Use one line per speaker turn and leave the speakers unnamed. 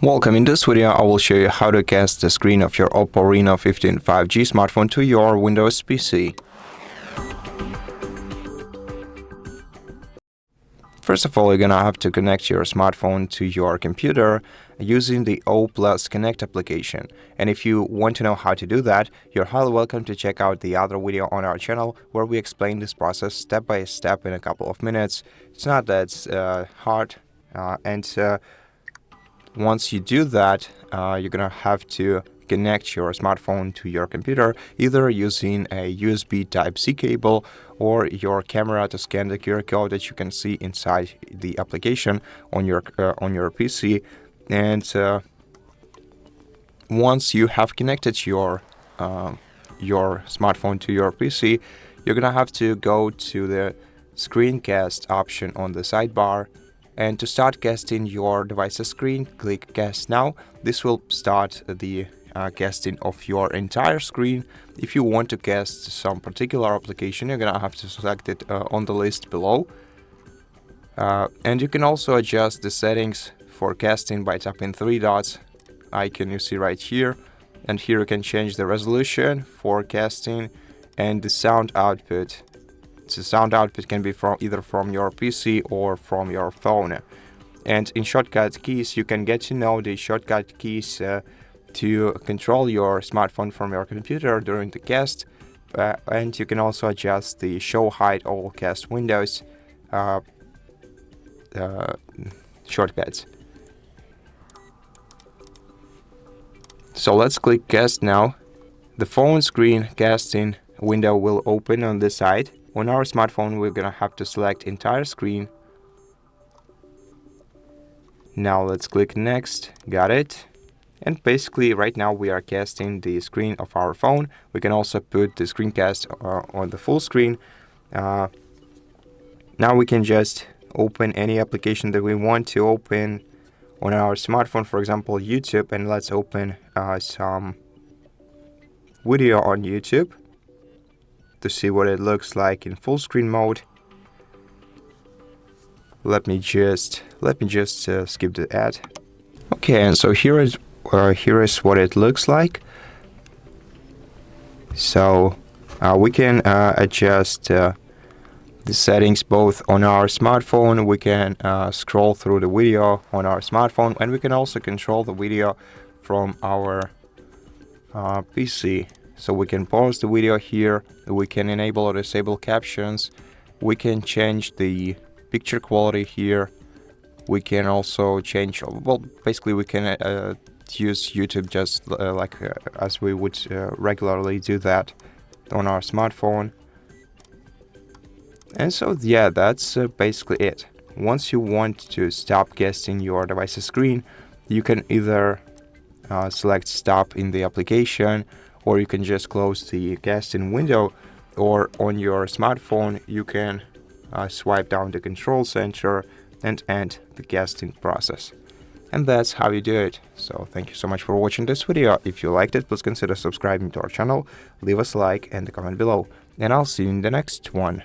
Welcome. In this video, I will show you how to cast the screen of your OPPO Reno 15 5G smartphone to your Windows PC. First of all, you're gonna have to connect your smartphone to your computer using the OPPO Connect application. And if you want to know how to do that, you're highly welcome to check out the other video on our channel where we explain this process step by step in a couple of minutes. It's not that hard, once you do that, you're gonna have to connect your smartphone to your computer, either using a USB Type-C cable or your camera to scan the QR code that you can see inside the application on your PC. And once you have connected your smartphone to your PC, you're gonna have to go to the Screencast option on the sidebar. And to start casting your device's screen, click Cast Now. This will start the casting of your entire screen. If you want to cast some particular application, you're gonna have to select it on the list below. And you can also adjust the settings for casting by tapping three dots icon you see right here. And here you can change the resolution for casting and the sound output. The sound output can be either from your PC or from your phone. And in shortcut keys, you can get to know the shortcut keys to control your smartphone from your computer during the cast. And you can also adjust the show hide all cast windows shortcuts. So let's click Cast Now. The phone screen casting window will open on this side. On our smartphone, we're gonna have to select entire screen. Now let's click Next. Got it. And basically right now we are casting the screen of our phone. We can also put the screencast on the full screen. Now we can just open any application that we want to open on our smartphone, for example YouTube, and let's open some video on YouTube to see what it looks like in full screen mode. Let me just skip the ad. Okay, and so here is what it looks like. So we can adjust the settings both on our smartphone. We can scroll through the video on our smartphone, and we can also control the video from our PC. So we can pause the video here, we can enable or disable captions, we can change the picture quality here, we can also change, well, basically we can use YouTube just as we would regularly do that on our smartphone. And so yeah, that's basically it. Once you want to stop casting your device's screen, you can either select stop in the application, or you can just close the casting window, or on your smartphone you can swipe down the control center and end the casting process. And that's how you do it. So thank you so much for watching this video. If you liked it, please consider subscribing to our channel, leave us a like and a comment below, and I'll see you in the next one.